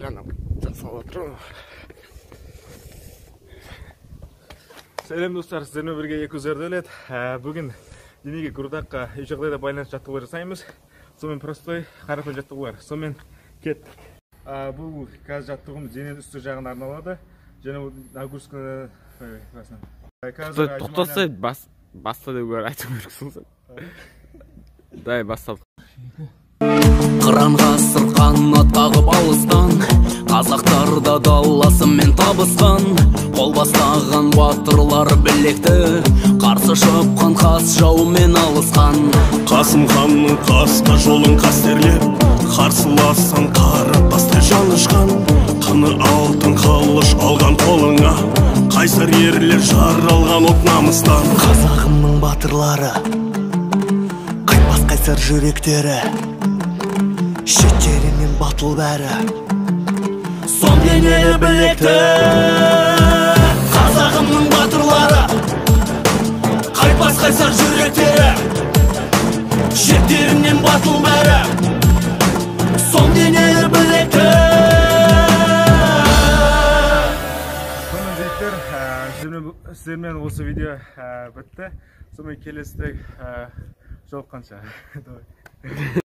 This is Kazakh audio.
Ойланып жасап отырмын. Сәлем достар, сіздермен бірге екі өзерді. Бүгін денеге грудаққа еш жағдайда байланыс жаттығулар жасаймыз. Сонымен простой қарапайым жаттығулар. Сонымен кеттік. Бұл қазір жаттығымыз дененің үсті жағына арналады. Және нагрузканы тоқтаса баста деп айту керексің. Дай бастап. Қыранға сырқан атқағып алыстан, қазақтарда даласымен табысқан, қол бастаған батырлар білекті, қарсы шапқан қас жаумен алысқан. Қасым ханның қасқа жолын қастерлеп, қарсылассан қара тастай жанышқан, қаны алтын қылыш алған қолыңа, қайсар ерлер жаралған от намыстан. Қазағымның батырлары, қайтпас қайсар жүректері, шеттерімен батыл бәрі, сом денелі білекті. Қазағымның батырлары, қайтпас қайсар жүректері, шеттерімен батыл бәрі, сом денелі білекті. Сонымен жігіттер, сіздермен осы видео бітті. Сонымен келесіде жолыққанша.